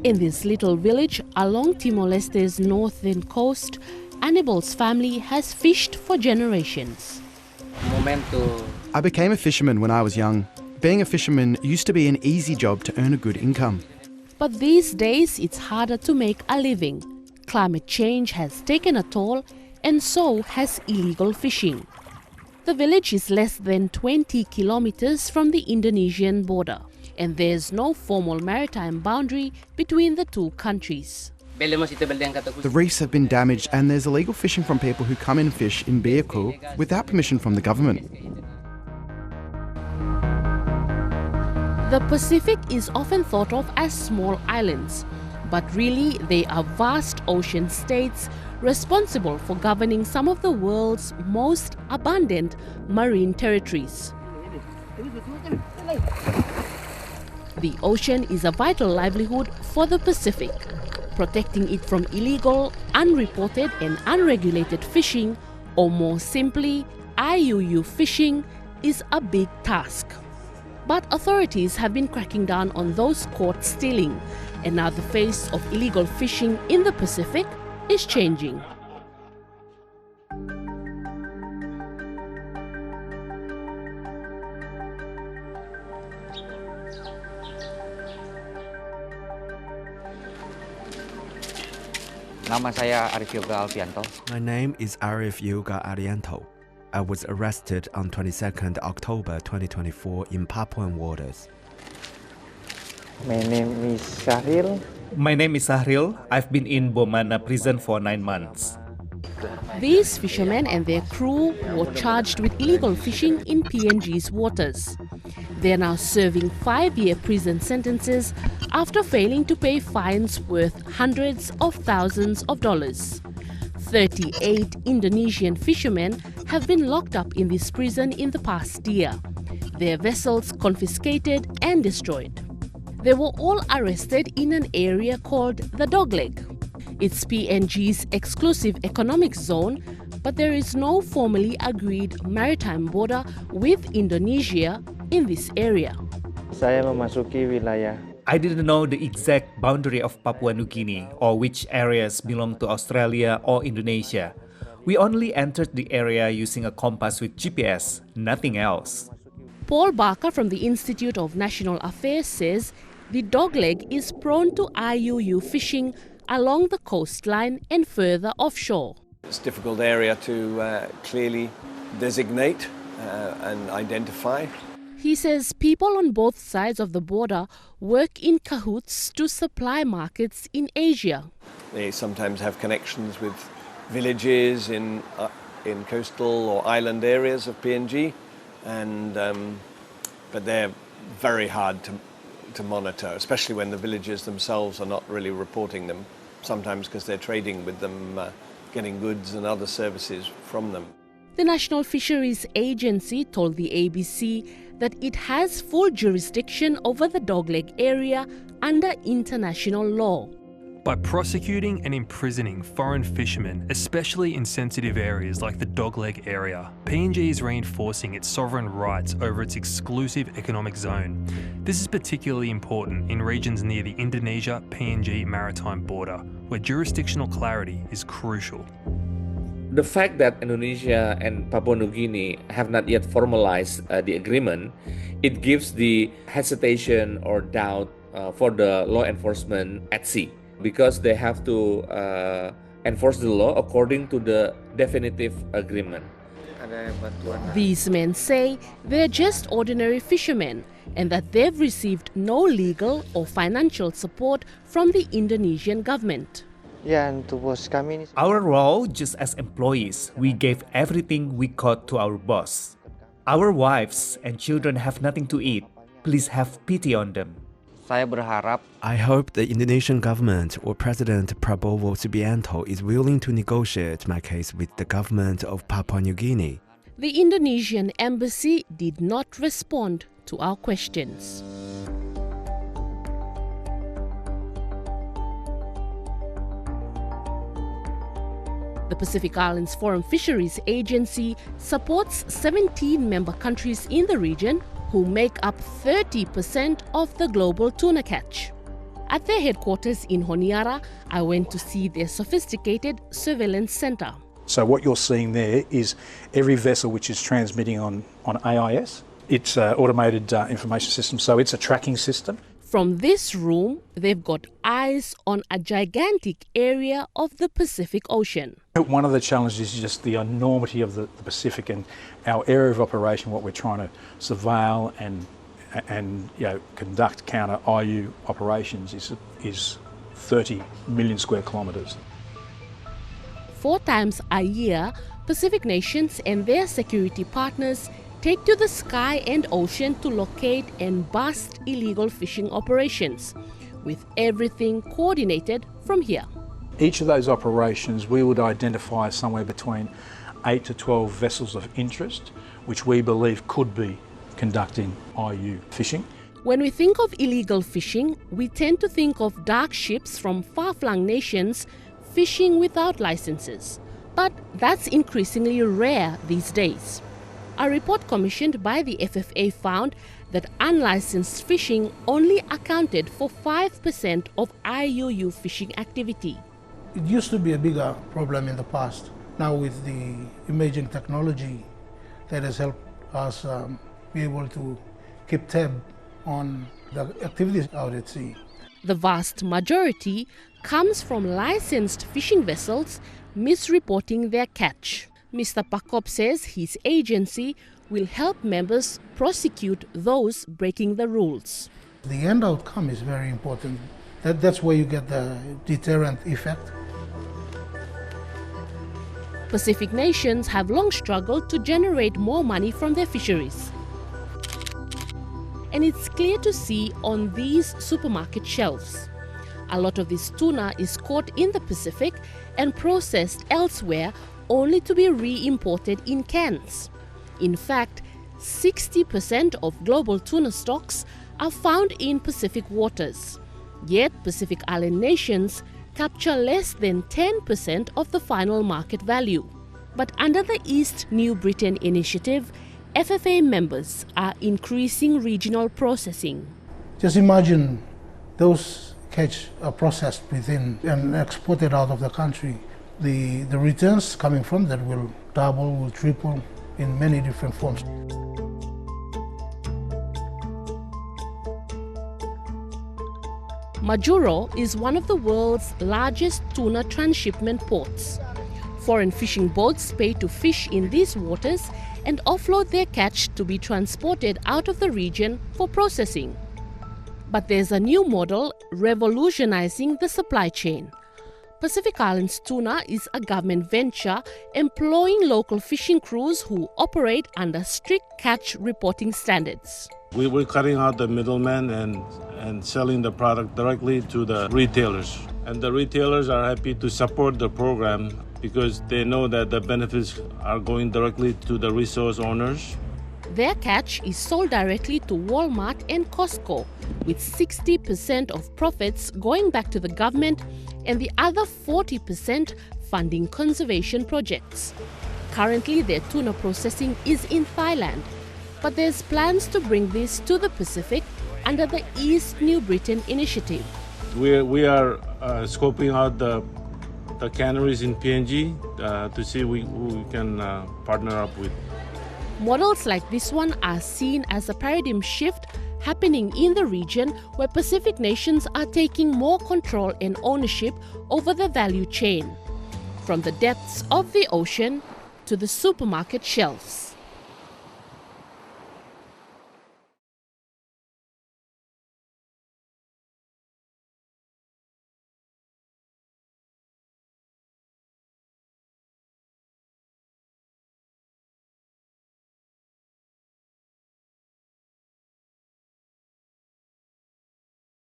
In this little village along Timor-Leste's northern coast, Annibal's family has fished for generations. I became a fisherman when I was young. Being a fisherman used to be an easy job to earn a good income. But these days it's harder to make a living. Climate change has taken a toll, and so has illegal fishing. The village is less than 20 kilometers from the Indonesian border, and there's no formal maritime boundary between the two countries. The reefs have been damaged and there's illegal fishing from people who come and fish in vehicle without permission from the government. The Pacific is often thought of as small islands, but really they are vast ocean states responsible for governing some of the world's most abundant marine territories. The ocean is a vital livelihood for the Pacific. Protecting it from illegal, unreported and unregulated fishing, or more simply, IUU fishing, is a big task. But authorities have been cracking down on those caught stealing, and now the face of illegal fishing in the Pacific is changing. My name is Arif Yuga Arianto. I was arrested on 22nd October 2024 in Papuan waters. My name is Sahril. My name is Sahril. I've been in Bomana prison for 9 months. These fishermen and their crew were charged with illegal fishing in PNG's waters. They are now serving 5-year prison sentences after failing to pay fines worth hundreds of thousands of dollars. 38 Indonesian fishermen have been locked up in this prison in the past year. Their vessels confiscated and destroyed. They were all arrested in an area called the Dogleg. It's PNG's exclusive economic zone, but there is no formally agreed maritime border with Indonesia in this area. Saya memasuki wilayah. I didn't know the exact boundary of Papua New Guinea or which areas belong to Australia or Indonesia. We only entered the area using a compass with GPS, nothing else. Paul Barker from the Institute of National Affairs says the Dogleg is prone to IUU fishing along the coastline and further offshore. It's a difficult area to clearly designate and identify. He says people on both sides of the border work in cahoots to supply markets in Asia. They sometimes have connections with villages in coastal or island areas of PNG, but they're very hard to monitor, especially when the villages themselves are not really reporting them, sometimes because they're trading with them, getting goods and other services from them. The National Fisheries Agency told the ABC that it has full jurisdiction over the Dogleg area under international law. By prosecuting and imprisoning foreign fishermen, especially in sensitive areas like the Dogleg area, PNG is reinforcing its sovereign rights over its exclusive economic zone. This is particularly important in regions near the Indonesia-PNG maritime border, where jurisdictional clarity is crucial. The fact that Indonesia and Papua New Guinea have not yet formalized the agreement, it gives the hesitation or doubt for the law enforcement at sea, because they have to enforce the law according to the definitive agreement. These men say they're just ordinary fishermen and that they've received no legal or financial support from the Indonesian government. Our role, just as employees, we gave everything we could to our boss. Our wives and children have nothing to eat. Please have pity on them. I hope the Indonesian government or President Prabowo Subianto is willing to negotiate my case with the government of Papua New Guinea. The Indonesian embassy did not respond to our questions. The Pacific Islands Foreign Fisheries Agency supports 17 member countries in the region who make up 30% of the global tuna catch. At their headquarters in Honiara, I went to see their sophisticated surveillance center. So what you're seeing there is every vessel which is transmitting on AIS. It's an automated information system, so it's a tracking system. From this room, they've got eyes on a gigantic area of the Pacific Ocean. One of the challenges is just the enormity of the Pacific, and our area of operation, what we're trying to surveil and conduct counter IU operations is 30 million square kilometres. 4 times a year, Pacific nations and their security partners take to the sky and ocean to locate and bust illegal fishing operations, with everything coordinated from here. Each of those operations, we would identify somewhere between 8 to 12 vessels of interest, which we believe could be conducting IU fishing. When we think of illegal fishing, we tend to think of dark ships from far-flung nations fishing without licenses. But that's increasingly rare these days. A report commissioned by the FFA found that unlicensed fishing only accounted for 5% of IUU fishing activity. It used to be a bigger problem in the past. Now with the emerging technology that has helped us be able to keep tab on the activities out at sea. The vast majority comes from licensed fishing vessels misreporting their catch. Mr. Pakop says his agency will help members prosecute those breaking the rules. The end outcome is very important. That's where you get the deterrent effect. Pacific nations have long struggled to generate more money from their fisheries. And it's clear to see on these supermarket shelves. A lot of this tuna is caught in the Pacific and processed elsewhere, only to be re-imported in cans. In fact, 60% of global tuna stocks are found in Pacific waters. Yet Pacific Island nations capture less than 10% of the final market value. But under the East New Britain initiative, FFA members are increasing regional processing. Just imagine those catch are processed within and exported out of the country. The returns coming from that will double, will triple in many different forms. Majuro is one of the world's largest tuna transshipment ports. Foreign fishing boats pay to fish in these waters and offload their catch to be transported out of the region for processing. But there's a new model revolutionizing the supply chain. Pacific Islands Tuna is a government venture employing local fishing crews who operate under strict catch reporting standards. We're cutting out the middleman and selling the product directly to the retailers. And the retailers are happy to support the program because they know that the benefits are going directly to the resource owners. Their catch is sold directly to Walmart and Costco, with 60% of profits going back to the government and the other 40% funding conservation projects. Currently, their tuna processing is in Thailand, but there's plans to bring this to the Pacific under the East New Britain initiative. We are scoping out the canneries in PNG to see who we can partner up with. Models like this one are seen as a paradigm shift happening in the region where Pacific nations are taking more control and ownership over the value chain, from the depths of the ocean to the supermarket shelves.